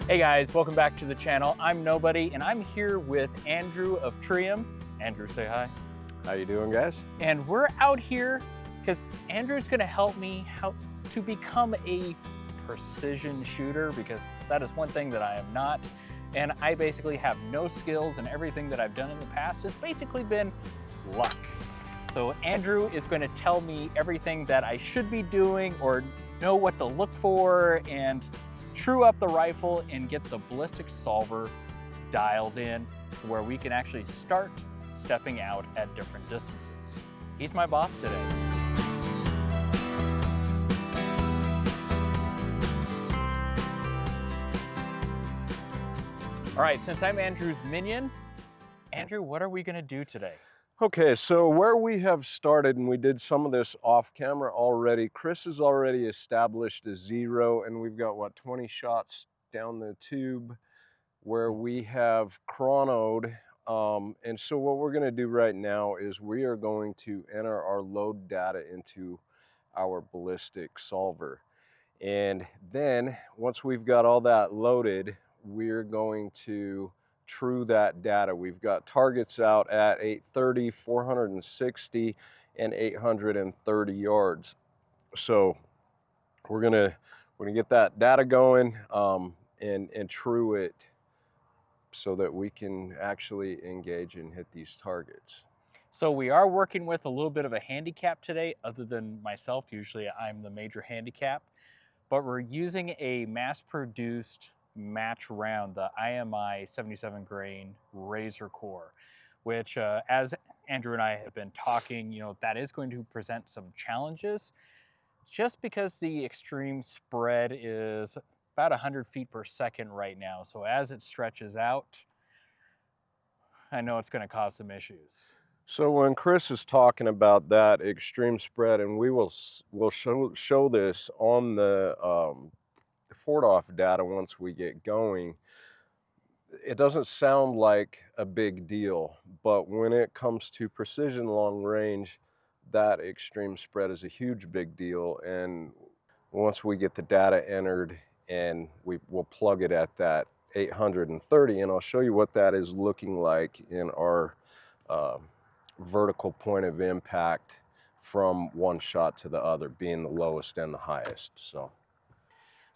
Hey guys, welcome back to the channel. I'm Nobody, and I'm here with Andrew of Trium. Andrew, say hi. How you doing, guys? And we're out here because Andrew's gonna help me to become a precision shooter, because that is one thing that I am not. And I basically have no skills, and everything that I've done in the past has basically been luck. So Andrew is going to tell me everything that I should be doing, or know what to look for, and true up the rifle and get the ballistic solver dialed in to where we can actually start stepping out at different distances. He's my boss today. All right, since I'm Andrew's minion, Andrew, what are we gonna do today? Okay, so where we have started, and we did some of this off camera already, Chris has already established a zero, and we've got, what, 20 shots down the tube where we have chronoed. And so what we're gonna do right now is we are going to enter our load data into our ballistic solver. And then once we've got all that loaded, we're going to true that data. We've got targets out at 830, 460, and 830 yards. So we're gonna get that data going and true it so that we can actually engage and hit these targets. So we are working with a little bit of a handicap today, other than myself. Usually I'm the major handicap, but we're using a mass-produced match round, the IMI 77 grain Razor Core, which as Andrew and I have been talking, that is going to present some challenges, just because the extreme spread is about 100 feet per second right now. So as it stretches out, I know it's going to cause some issues. So when Chris is talking about that extreme spread, and we'll show this on the Ford-off data once we get going, it doesn't sound like a big deal, but when it comes to precision long range, that extreme spread is a huge big deal. And once we get the data entered, and we'll plug it at that 830, and I'll show you what that is looking like in our vertical point of impact from one shot to the other, being the lowest and the highest.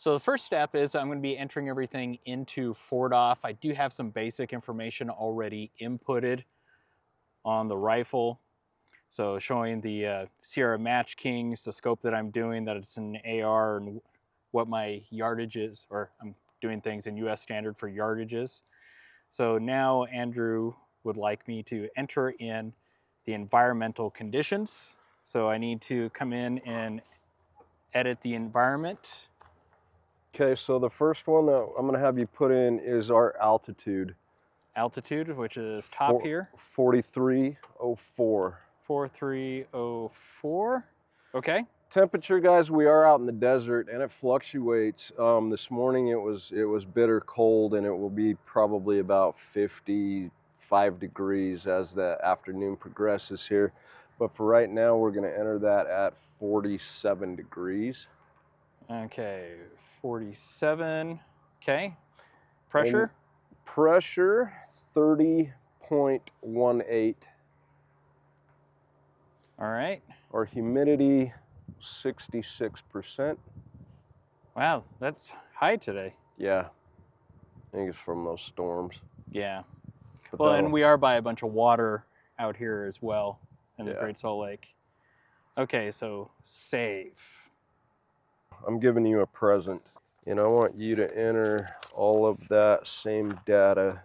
So the first step is I'm going to be entering everything into Ford-off. I do have some basic information already inputted on the rifle. So showing the Sierra Match Kings, the scope that I'm doing, that it's an AR, and what my yardage is, or I'm doing things in US standard for yardages. So now Andrew would like me to enter in the environmental conditions. So I need to come in and edit the environment. Okay, so the first one that I'm going to have you put in is our altitude. Altitude, which is top here. 4304. 4304. Okay. Temperature, guys, we are out in the desert and it fluctuates. This morning it was bitter cold, and it will be probably about 55 degrees as the afternoon progresses here. But for right now, we're going to enter that at 47 degrees. Okay, 47. Okay. Pressure? And pressure, 30.18. All right. Our humidity, 66%. Wow, that's high today. Yeah, I think it's from those storms. Yeah. But Well, and we are by a bunch of water out here as well in the Yeah. Great Salt Lake. Okay, so save. I'm giving you a present, and I want you to enter all of that same data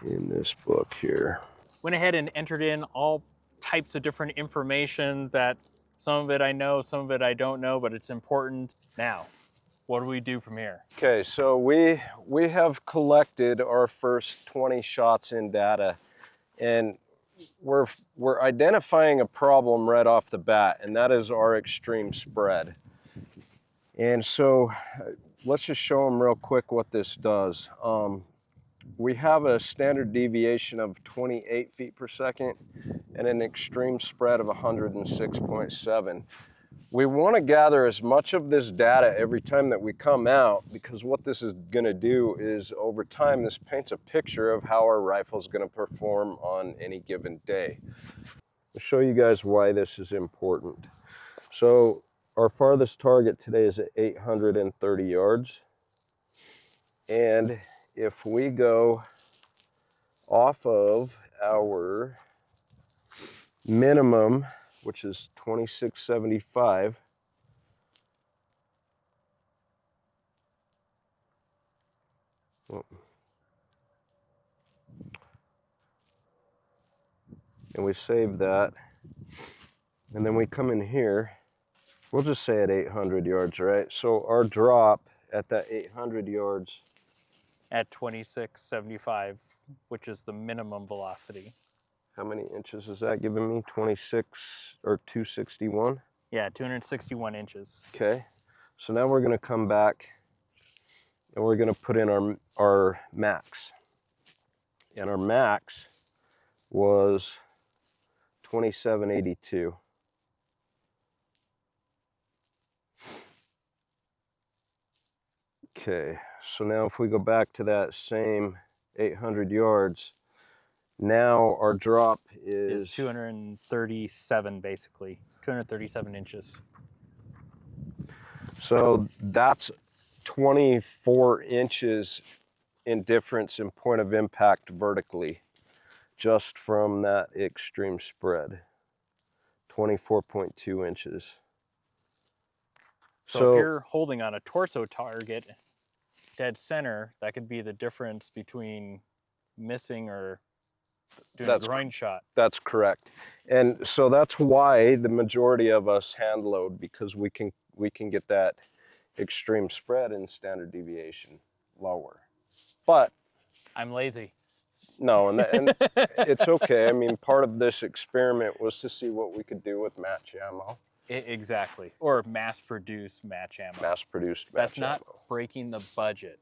in this book here. Went ahead and entered in all types of different information, that some of it I know, some of it I don't know, but it's important. Now, what do we do from here? Okay, so we have collected our first 20 shots in data, and we're identifying a problem right off the bat, and that is our extreme spread. And so let's just show them real quick what this does. We have a standard deviation of 28 feet per second and an extreme spread of 106.7. We want to gather as much of this data every time that we come out, because what this is going to do is over time this paints a picture of how our rifle is going to perform on any given day. I'll show you guys why this is important. So our farthest target today is at 830 yards, and if we go off of our minimum, which is 2675, and we save that, and then we come in here, we'll just say at 800 yards, right? So our drop at that 800 yards At 2675, which is the minimum velocity. how many inches is that giving me? 26 or 261? Yeah, 261 inches. Okay, so now we're going to come back and we're going to put in our max. And our max was 2782. Okay, so now if we go back to that same 800 yards, now our drop is 237, basically. 237 inches. So that's 24 inches in difference in point of impact vertically, just from that extreme spread. 24.2 inches. So if you're holding on a torso target, dead center, that could be the difference between missing or doing a groin shot. That's correct. And so that's why the majority of us hand load, because we can get that extreme spread and standard deviation lower. But I'm lazy. no, and it's okay. I mean, part of this experiment was to see what we could do with match ammo. Exactly. Or mass-produced match ammo. Mass-produced match That's not ammo. breaking the budget.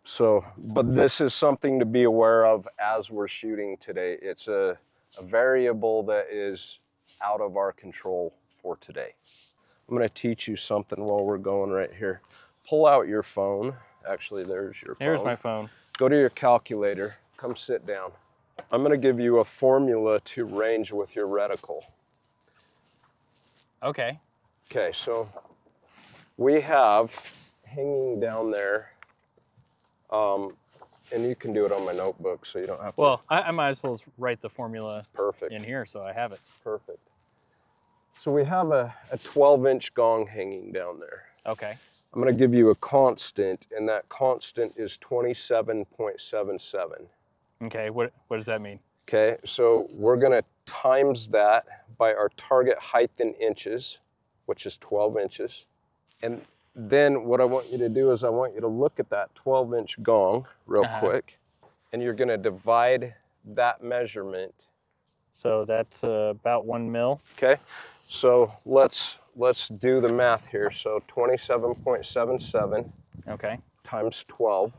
So, but this is something to be aware of as we're shooting today. It's a variable that is out of our control for today. I'm going to teach you something while we're going right here. Pull out your phone. Actually, there's your phone. There's my phone. Go to your calculator. Come sit down. I'm going to give you a formula to range with your reticle. Okay. Okay, so we have hanging down there, and you can do it on my notebook so you don't have to. Well, I might as well write the formula Perfect. in here so I have it. Perfect. So we have a 12-inch gong hanging down there. Okay. I'm going to give you a constant, and that constant is 27.77. Okay, what does that mean? Okay, so we're going to times that by our target height in inches, which is 12 inches. And then what I want you to do is I want you to look at that 12-inch gong real quick, and you're going to divide that measurement. So that's about 1 mil. Okay, so let's do the math here. So 27.77 okay. times 12.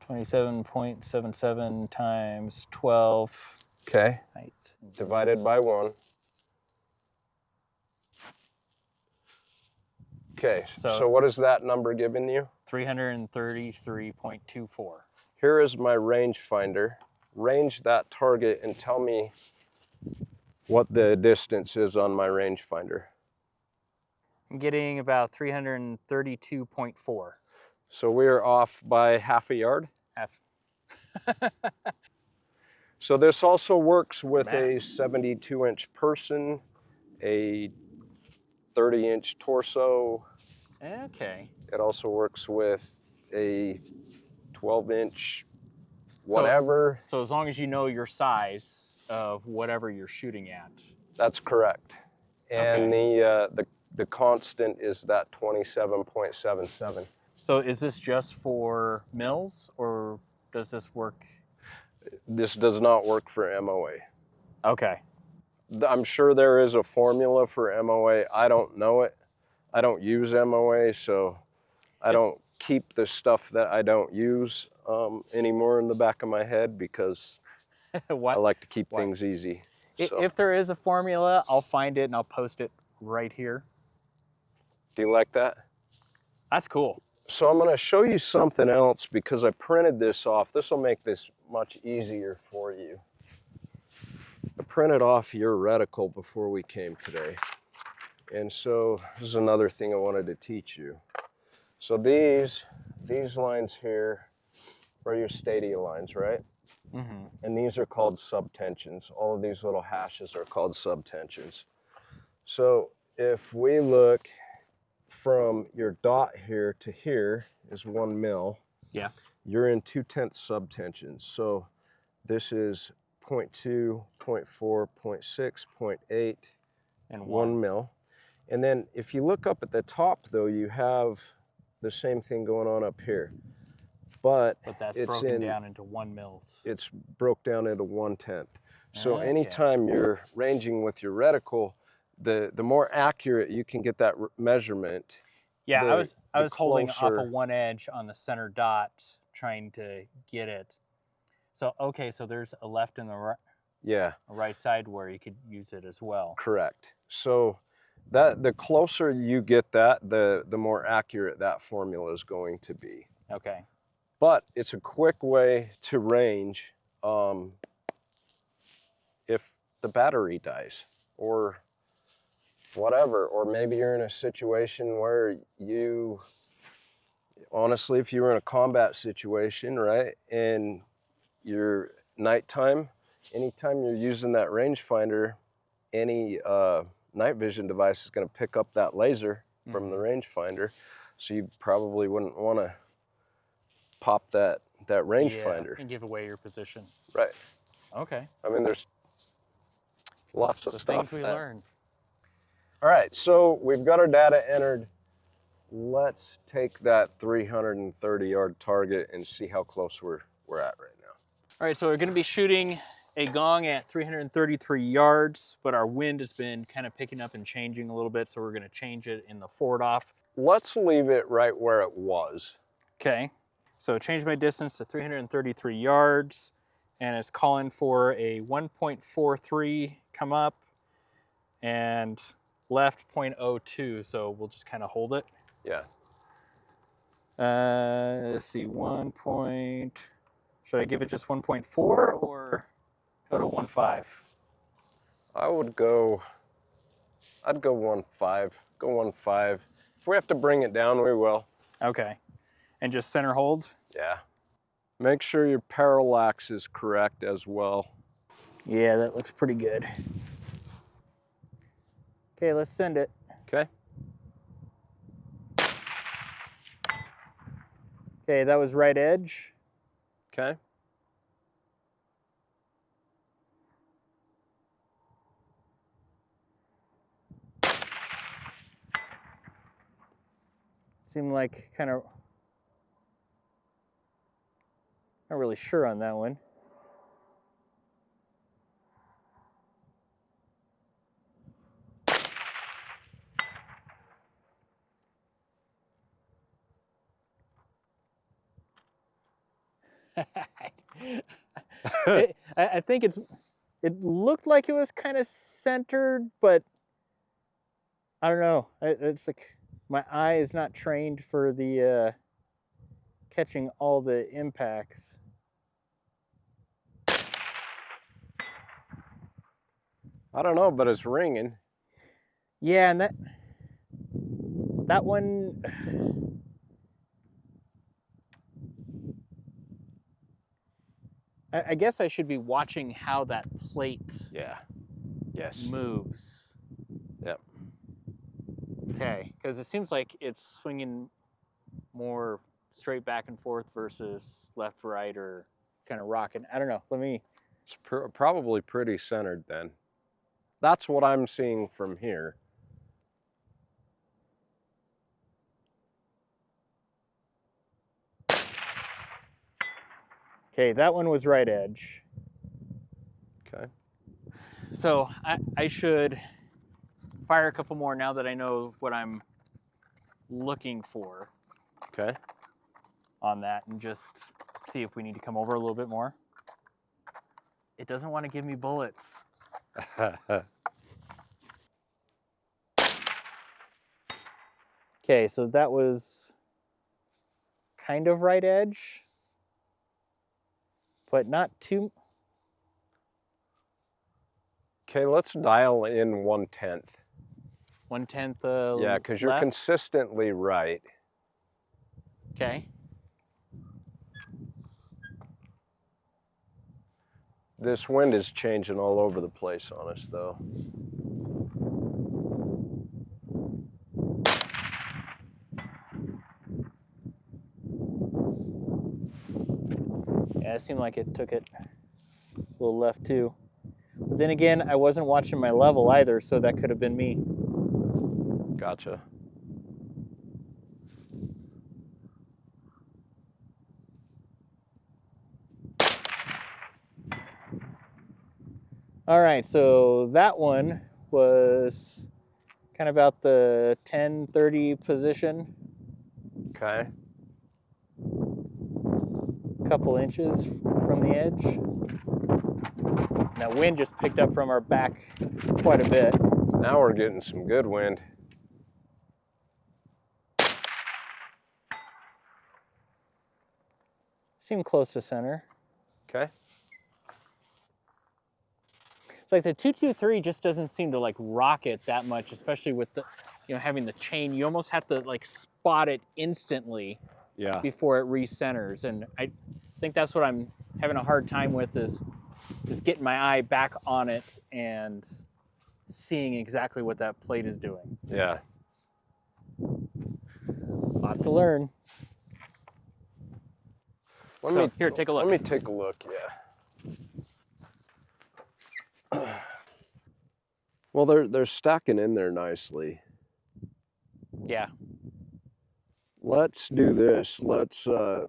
27.77 times 12. Okay, Height. divided by 1. Okay, so what is that number giving you? 333.24. Here is my rangefinder. Range that target and tell me what the distance is on my rangefinder. I'm getting about 332.4. So we are off by half a yard? Half. So this also works with a 72-inch person, a 30-inch torso. Okay. It also works with a 12-inch whatever. So as long as you know your size of whatever you're shooting at. That's correct. And okay. the constant is that 27.77. So is this just for mils, or does this work? This does not work for MOA. Okay. I'm sure there is a formula for MOA. I don't know it. I don't use MOA, so I don't keep the stuff that I don't use anymore in the back of my head, because I like to keep things easy. So. If there is a formula, I'll find it and I'll post it right here. Do you like that? That's cool. So I'm going to show you something else because I printed this off. This will make this much easier for you. I printed off your reticle before we came today. And so this is another thing I wanted to teach you. So these lines here are your stadia lines, right? Mm-hmm. And these are called subtensions. All of these little hashes are called subtensions. So if we look from your dot here to here is 1 mil. Yeah. You're in 2/10 subtensions. So this is 0.2, 0.4, 0.6, 0.8, And 1 mil. And then if you look up at the top though, you have the same thing going on up here. But that's it's broken down into 1 mils. It's broke down into 1/10. So Okay. anytime you're ranging with your reticle, the more accurate you can get that measurement. Yeah, I was holding off closer- of one edge on the center dot, trying to get it. So okay, so there's a left and a right side where you could use it as well. Correct. So that the closer you get that, the more accurate that formula is going to be. Okay. But it's a quick way to range if the battery dies or whatever, or maybe you're in a situation where you, honestly, if you were in a combat situation, right, and you're nighttime, anytime you're using that rangefinder, any night vision device is going to pick up that laser from the rangefinder, so you probably wouldn't want to pop that rangefinder. And give away your position. Right. Okay. I mean, there's lots of The stuff things we learn. All right, so we've got our data entered. Let's take that 330-yard target and see how close we're at right now. All right, so we're going to be shooting a gong at 333 yards, but our wind has been kind of picking up and changing a little bit, so we're going to change it in the forward off. Let's leave it right where it was. Okay, so change my distance to 333 yards, and it's calling for a 1.43 come up and left 0.02, so we'll just kind of hold it. Yeah. Let's see, should I give it just 1.4 or go to 1.5? I'd go 1.5. Go 1.5. If we have to bring it down, we will. Okay, and just center hold? Yeah. Make sure your parallax is correct as well. Yeah, that looks pretty good. Okay, let's send it. Okay. Okay, that was right edge. Okay. Seemed like kind of, not really sure on that one. I think it looked like it was kind of centered, but I don't know. It's like my eye is not trained for the catching all the impacts. I don't know, but it's ringing. Yeah, and that one, I guess I should be watching how that plate moves. Yep. Okay, because it seems like it's swinging more straight back and forth versus left, right, or kind of rocking. I don't know. It's probably pretty centered then. That's what I'm seeing from here. Okay, that one was right edge. Okay. So I should fire a couple more now that I know what I'm looking for. Okay. On that, and just see if we need to come over a little bit more. It doesn't want to give me bullets. Okay, so that was kind of right edge, but not too. Okay, let's dial in 1/10. 1/10 Yeah, because you're left. consistently right. Okay. This wind is changing all over the place on us, though. Yeah, it seemed like it took it a little left too. But then again, I wasn't watching my level either, so that could have been me. Gotcha. All right, so that one was kind of about the 10-30 position, Okay. a couple inches from the edge. Now wind just picked up from our back quite a bit. Now we're getting some good wind. Seemed close to center. Okay. It's like the 223 just doesn't seem to like rock it that much, especially with the, having the chain. You almost have to like spot it instantly Yeah. before it recenters. And I think that's what I'm having a hard time with is getting my eye back on it and seeing exactly what that plate is doing. Yeah. Lots to learn. Here, take a look. Let me take a look, yeah. Well, they're stacking in there nicely. Yeah. Let's do this. Let's go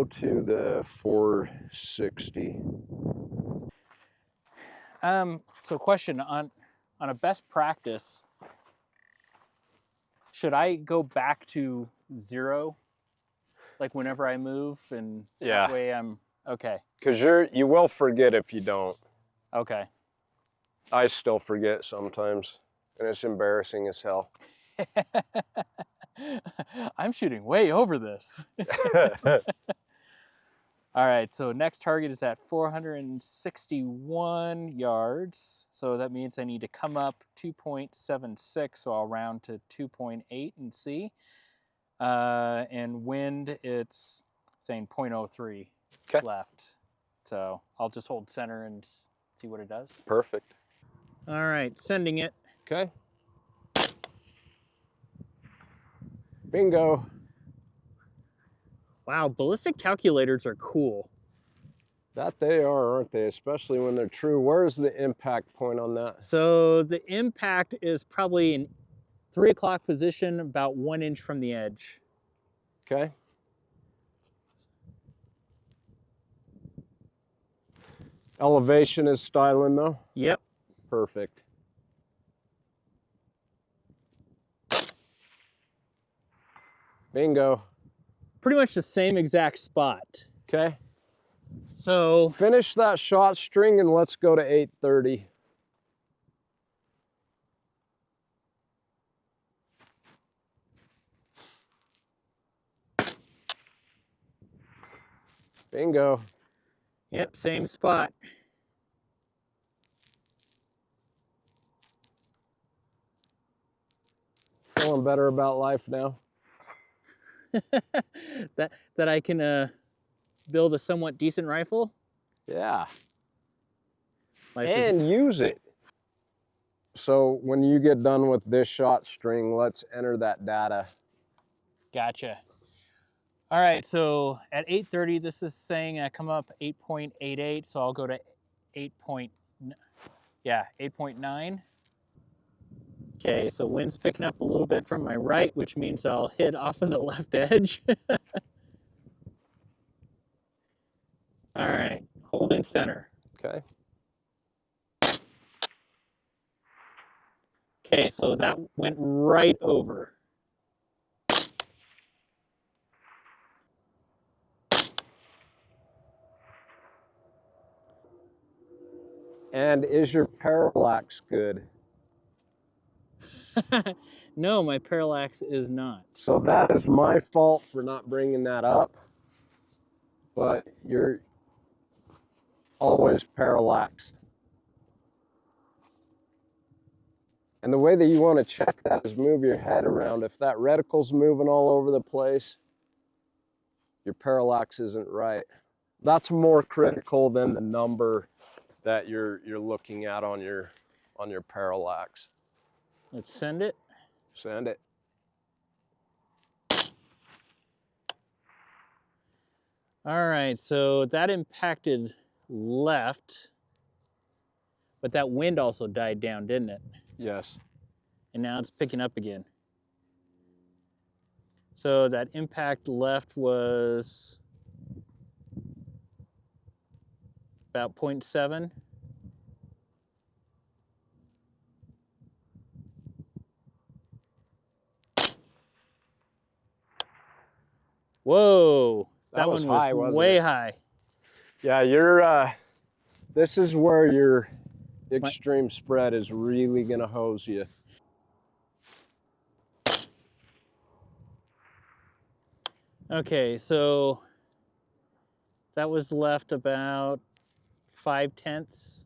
to the 460. So question on a best practice, should I go back to 0 like whenever I move, and Yeah. that way I'm okay. Because you will forget if you don't. Okay. I still forget sometimes, and it's embarrassing as hell. I'm shooting way over this. All right, so next target is at 461 yards. So that means I need to come up 2.76, so I'll round to 2.8 and see. And wind, it's saying 0.03 left. So I'll just hold center and see what it does. Perfect. All right, sending it. Okay. Bingo. Wow, ballistic calculators are cool. That they are, aren't they? Especially when they're true. Where's the impact point on that? So the impact is probably in 3 o'clock position, about 1 inch from the edge. Okay. Elevation is styling though? Yep. Perfect. Bingo. Pretty much the same exact spot. Okay. So finish that shot string and let's go to 830. Bingo. Yep, same spot. Feeling better about life now? that I can build a somewhat decent rifle? Yeah. And use it. So when you get done with this shot string, let's enter that data. Gotcha. All right, so at 8:30, this is saying I come up 8.88, so I'll go to 8.9. Okay, so wind's picking up a little bit from my right, which means I'll hit off of the left edge. All right, holding center. Okay. Okay, so that went right over. And is your parallax good? No, my Parallax is not. So that is my fault for not bringing that up. But you're always parallaxed. And the way that you want to check that is move your head around. If that reticle's moving all over the place, your parallax isn't right. That's more critical than the number that you're looking at on your parallax. Let's send it. Send it. All right, so that impacted left, but that wind also died down, didn't it? Yes. And now it's picking up again. So that impact left was about 0.7. Whoa, that one was high, wasn't way it? high. Yeah, you're this is where your extreme spread is really gonna hose you. Okay, so that was left about 0.5.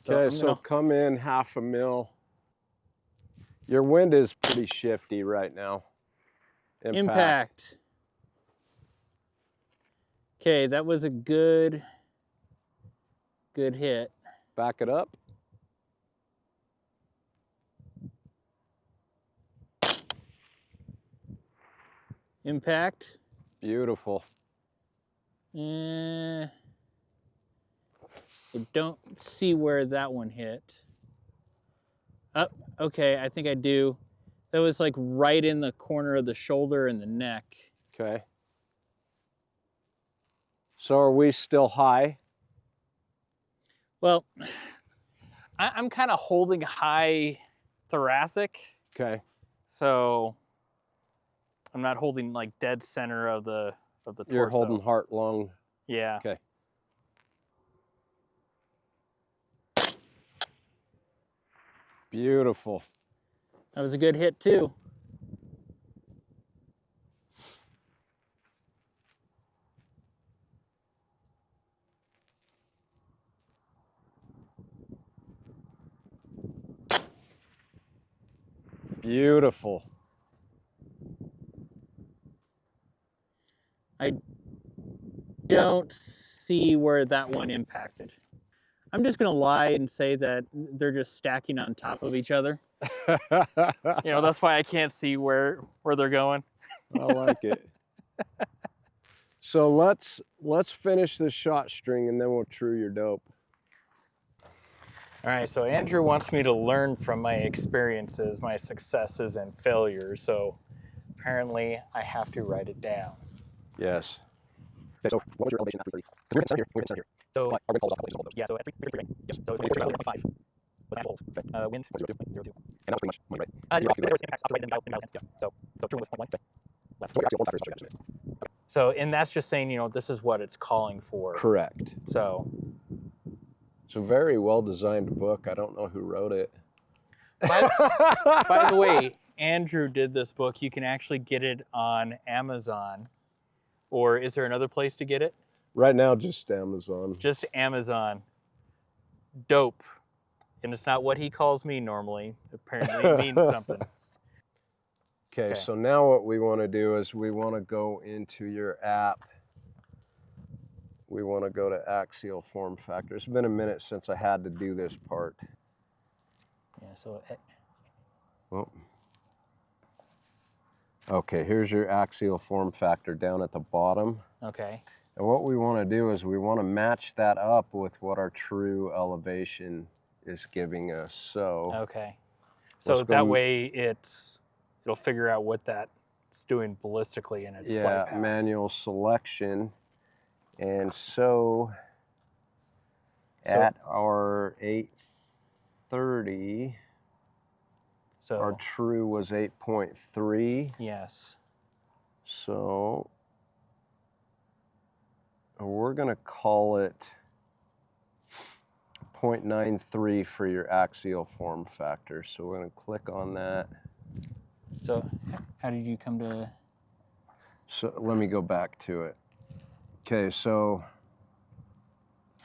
Okay, so come in 1/2 mil. Your wind is pretty shifty right now. Impact. Okay, that was a good hit. Back it up. Impact. Beautiful. I don't see where that one hit. Oh, okay, I think I do. That was like right in the corner of the shoulder and the neck. Okay. So are we still high? Well, I'm kind of holding high thoracic. Okay. So I'm not holding like dead center of the torso. You're holding heart, lung. Yeah. Okay. Beautiful. That was a good hit too. Beautiful. I don't see where that one impacted. I'm just gonna lie and say that they're just stacking on top of each other. You know, that's why I can't see where they're going. I like it. So let's finish this shot string and then we'll true your dope. All right, so Andrew wants me to learn from my experiences, my successes and failures. So apparently I have to write it down. Yes. Okay, so what was your elevation at 330? We're going to center here. So our wind calls off the yeah, so at 330, yep. So it's 3.5 was actual hold. Okay. Wind 0.02. And that was pretty much money, right? There was impacts off the right and the out. Yeah. So true was 0.1. Okay. Left. So your actual form factor is not okay. So and that's just saying, you know, this is what it's calling for. Correct. So it's a very well designed book. I don't know who wrote it. By the way, Andrew did this book. You can actually get it on Amazon. Or is there another place to get it? Right now, just Amazon. Just Amazon. Dope. And it's not what he calls me normally. Apparently it means something. Okay, so now what we want to do is we want to go into your app. We want to go to Axial form factor. It's been a minute since I had to do this part. Yeah, so well, okay, here's your axial form factor down at the bottom. Okay. And what we want to do is we want to match that up with what our true elevation is giving us. So okay. So that way it'll figure out what that's doing ballistically in its flight path. Manual selection. And so at our 830, our true was 8.3. Yes. So we're going to call it 0.93 for your axial form factor. So we're going to click on that. So how did you come to? So let me go back to it. Okay, so.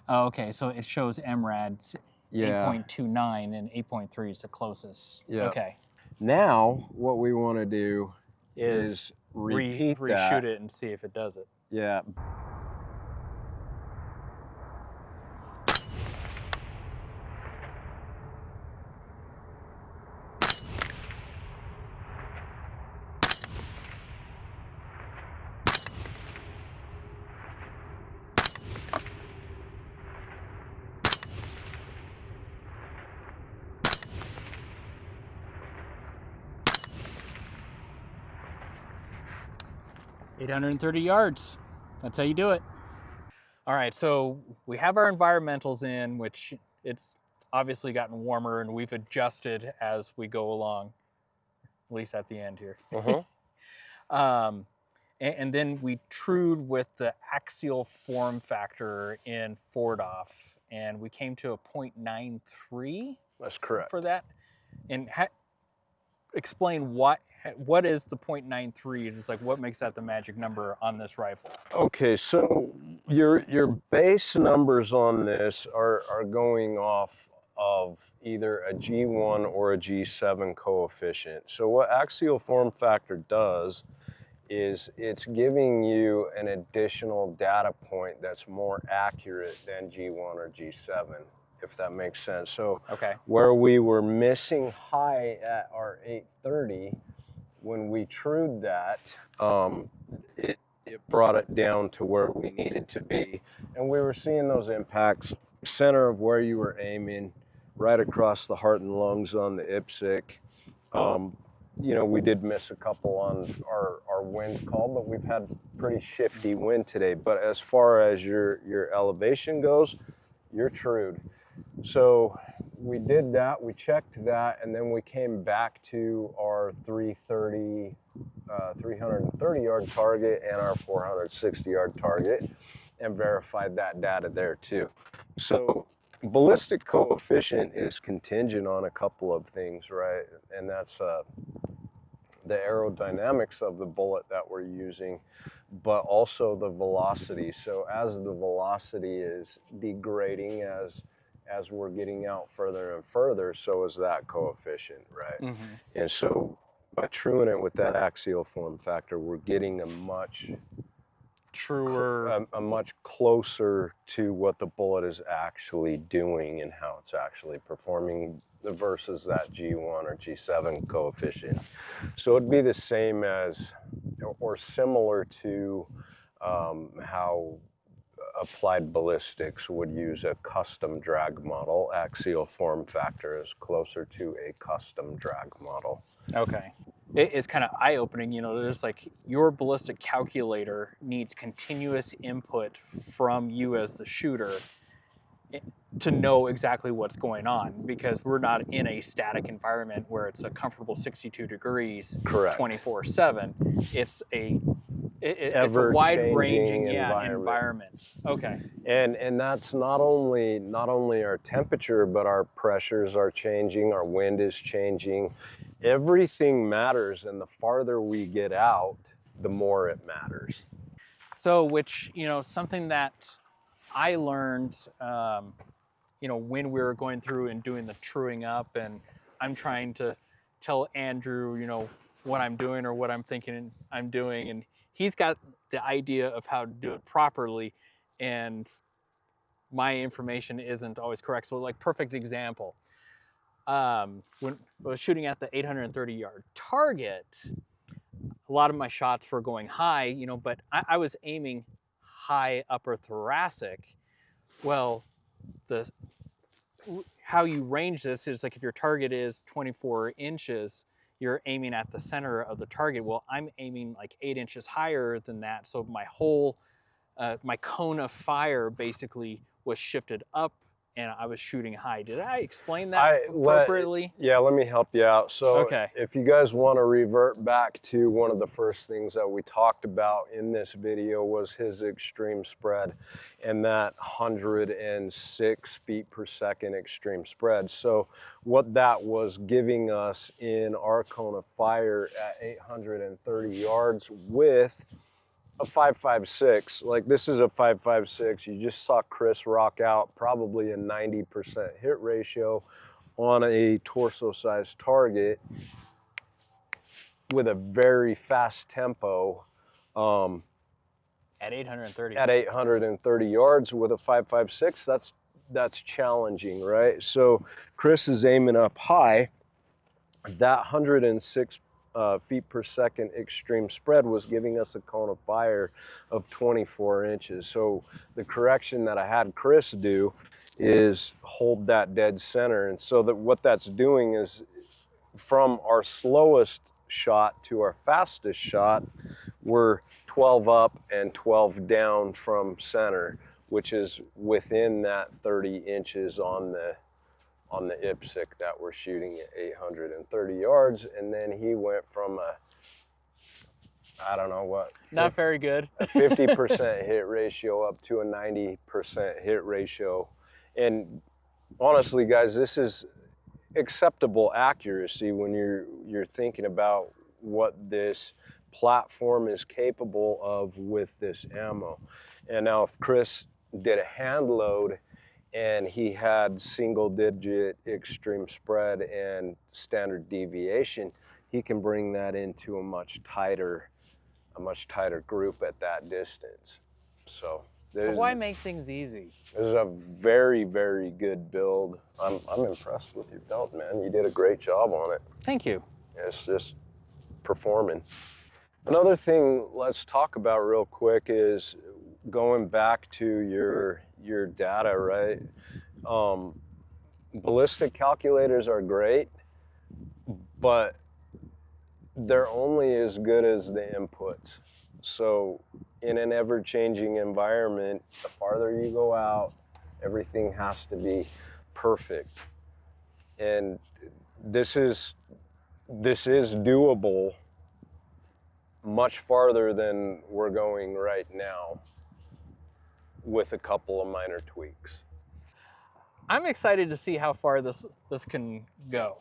Oh, okay, so it shows MRAD Yeah. 8.29 and 8.3 is the closest. Yeah. Okay. Now what we want to do is repeat reshoot it and see if it does it. Yeah. $830 yards. That's how you do it. All right, so we have our environmentals in, which it's obviously gotten warmer and we've adjusted as we go along, at least at the end here. And then we trued with the axial form factor in 4DOF, and we came to a 0.93. That's correct. For that. And explain what is the 0.93? It's like, what makes that the magic number on this rifle? Okay, so your base numbers on this are going off of either a G1 or a G7 coefficient. So what axial form factor does is it's giving you an additional data point that's more accurate than G1 or G7, if that makes sense. So okay, where we were missing high at our 830, when we trued that, it brought it down to where we needed to be. And we were seeing those impacts, center of where you were aiming, right across the heart and lungs on the IPSC. You know, we did miss a couple on our wind call, but we've had pretty shifty wind today. But as far as your elevation goes, you're trued. So we did that, we checked that, and then we came back to our 330 yard target and our 460 yard target and verified that data there too. So ballistic coefficient is contingent on a couple of things, right? And that's the aerodynamics of the bullet that we're using, but also the velocity. So as the velocity is degrading, as we're getting out further and further, so is that coefficient, right? Mm-hmm. And so by truing it with that axial form factor, we're getting a much truer, a much closer to what the bullet is actually doing and how it's actually performing versus that G1 or G7 coefficient. So it'd be the same as, or similar to how applied ballistics would use a custom drag model. Axial form factor is closer to a custom drag model. Okay. It is kind of eye-opening, you know, there's like your ballistic calculator needs continuous input from you as the shooter to know exactly what's going on, because we're not in a static environment where it's a comfortable 62 degrees. Correct. 24/7. It's a wide-ranging environment. Okay. And that's not only our temperature, but our pressures are changing, our wind is changing. Everything matters, and the farther we get out, the more it matters. So, which, you know, something that I learned, you know, when we were going through and doing the truing up, and I'm trying to tell Andrew, you know, what I'm doing or what I'm thinking I'm doing, and he's got the idea of how to do it properly, and my information isn't always correct. So, like, perfect example, when I was shooting at the 830 yard target, a lot of my shots were going high, you know, but I was aiming high upper thoracic. Well, how you range this is like, if your target is 24 inches, you're aiming at the center of the target. Well, I'm aiming like 8 inches higher than that. So my whole, my cone of fire basically was shifted up and I was shooting high. Did I explain that appropriately? Yeah, let me help you out. So Okay. if you guys want to revert back to one of the first things that we talked about in this video was his extreme spread and that 106 feet per second extreme spread. So what that was giving us in our cone of fire at 830 yards with a 5.56, like this is a 5.56. You just saw Chris rock out probably a 90% hit ratio on a torso sized target with a very fast tempo At 830. at 830 yards with a 5.56. That's challenging, right? So Chris is aiming up high. That 106 feet per second extreme spread was giving us a cone of fire of 24 inches. So the correction that I had Chris do is hold that dead center. And so that what that's doing is from our slowest shot to our fastest shot, we're 12 up and 12 down from center, which is within that 30 inches on the IPSC that we're shooting at 830 yards. And then he went from I don't know what. Not very good. A 50% hit ratio up to a 90% hit ratio. And honestly, guys, this is acceptable accuracy when you're thinking about what this platform is capable of with this ammo. And now if Chris did a hand load and he had single digit extreme spread and standard deviation, he can bring that into a much tighter group at that distance. So Why make things easy? this is a very, very good build. I'm impressed with your belt, man. You did a great job on it. Thank you. It's just performing. Another thing let's talk about real quick is going back to your data, right? Ballistic calculators are great, but they're only as good as the inputs. So in an ever-changing environment, the farther you go out, everything has to be perfect. And this is doable much farther than we're going right now with a couple of minor tweaks. I'm excited to see how far this can go.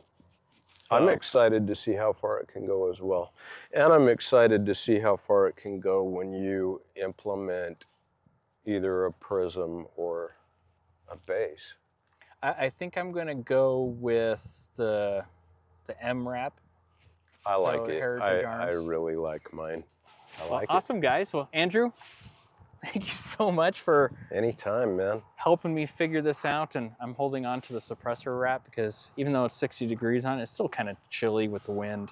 So. I'm excited to see how far it can go as well. And I'm excited to see how far it can go when you implement either a prism or a base. I think I'm going to go with the MRAP. I like it. I really like mine. I like it. Awesome, guys. Well, Andrew, thank you so much for anytime, man. Helping me figure this out. And I'm holding on to the suppressor wrap because even though it's 60 degrees on it, it's still kind of chilly with the wind.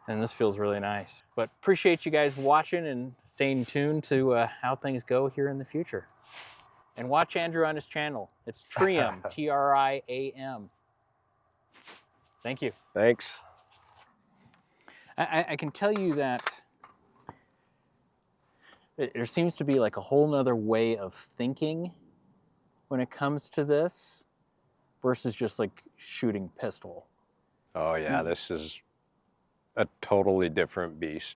And this feels really nice. But appreciate you guys watching and staying tuned to how things go here in the future. And watch Andrew on his channel. It's Triam, T-R-I-A-M. Thank you. Thanks. I can tell you that there seems to be like a whole nother way of thinking when it comes to this versus just like shooting pistol. Oh yeah, this is a totally different beast.